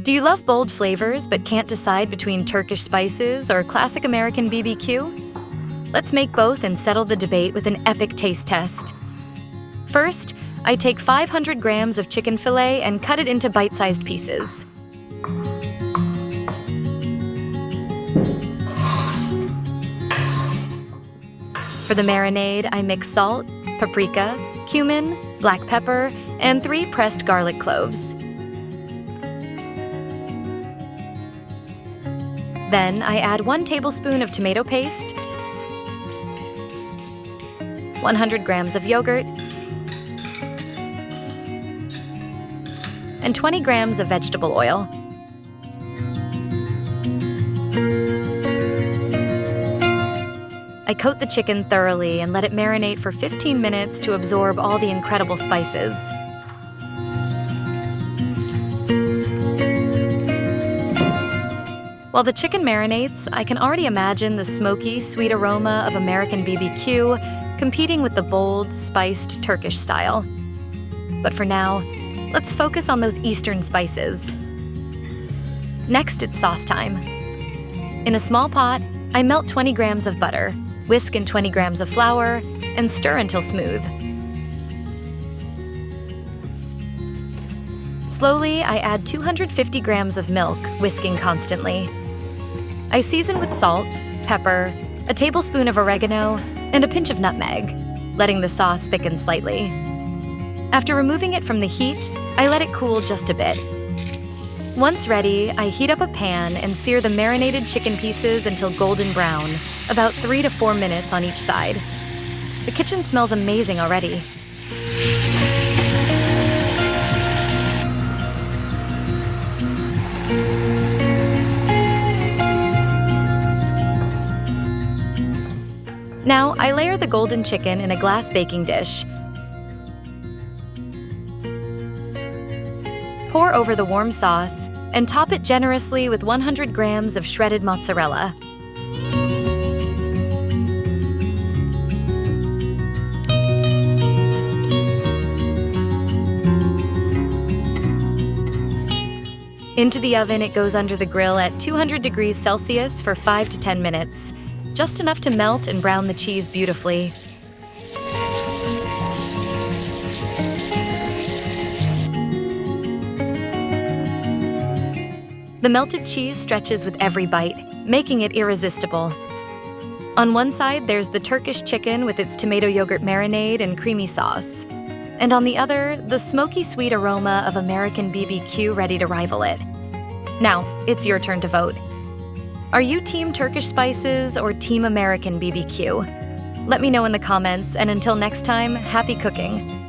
Do you love bold flavors but can't decide between Turkish spices or classic American BBQ? Let's make both and settle the debate with an epic taste test. First, I take 500 grams of chicken fillet and cut it into bite-sized pieces. For the marinade, I mix salt, paprika, cumin, black pepper, and 3 pressed garlic cloves. Then I add 1 tablespoon of tomato paste, 100 grams of yogurt, and 20 grams of vegetable oil. I coat the chicken thoroughly and let it marinate for 15 minutes to absorb all the incredible spices. While the chicken marinates, I can already imagine the smoky, sweet aroma of American BBQ competing with the bold, spiced Turkish style. But for now, let's focus on those Eastern spices. Next, it's sauce time. In a small pot, I melt 20 grams of butter, whisk in 20 grams of flour, and stir until smooth. Slowly, I add 250 grams of milk, whisking constantly. I season with salt, pepper, a tablespoon of oregano, and a pinch of nutmeg, letting the sauce thicken slightly. After removing it from the heat, I let it cool just a bit. Once ready, I heat up a pan and sear the marinated chicken pieces until golden brown, about 3 to 4 minutes on each side. The kitchen smells amazing already. Now, I layer the golden chicken in a glass baking dish. Pour over the warm sauce and top it generously with 100 grams of shredded mozzarella. Into the oven, it goes under the grill at 200 degrees Celsius for 5 to 10 minutes. Just enough to melt and brown the cheese beautifully. The melted cheese stretches with every bite, making it irresistible. On one side, there's the Turkish chicken with its tomato yogurt marinade and creamy sauce. And on the other, the smoky sweet aroma of American BBQ ready to rival it. Now, it's your turn to vote. Are you Team Turkish spices or Team American BBQ? Let me know in the comments, and until next time, happy cooking!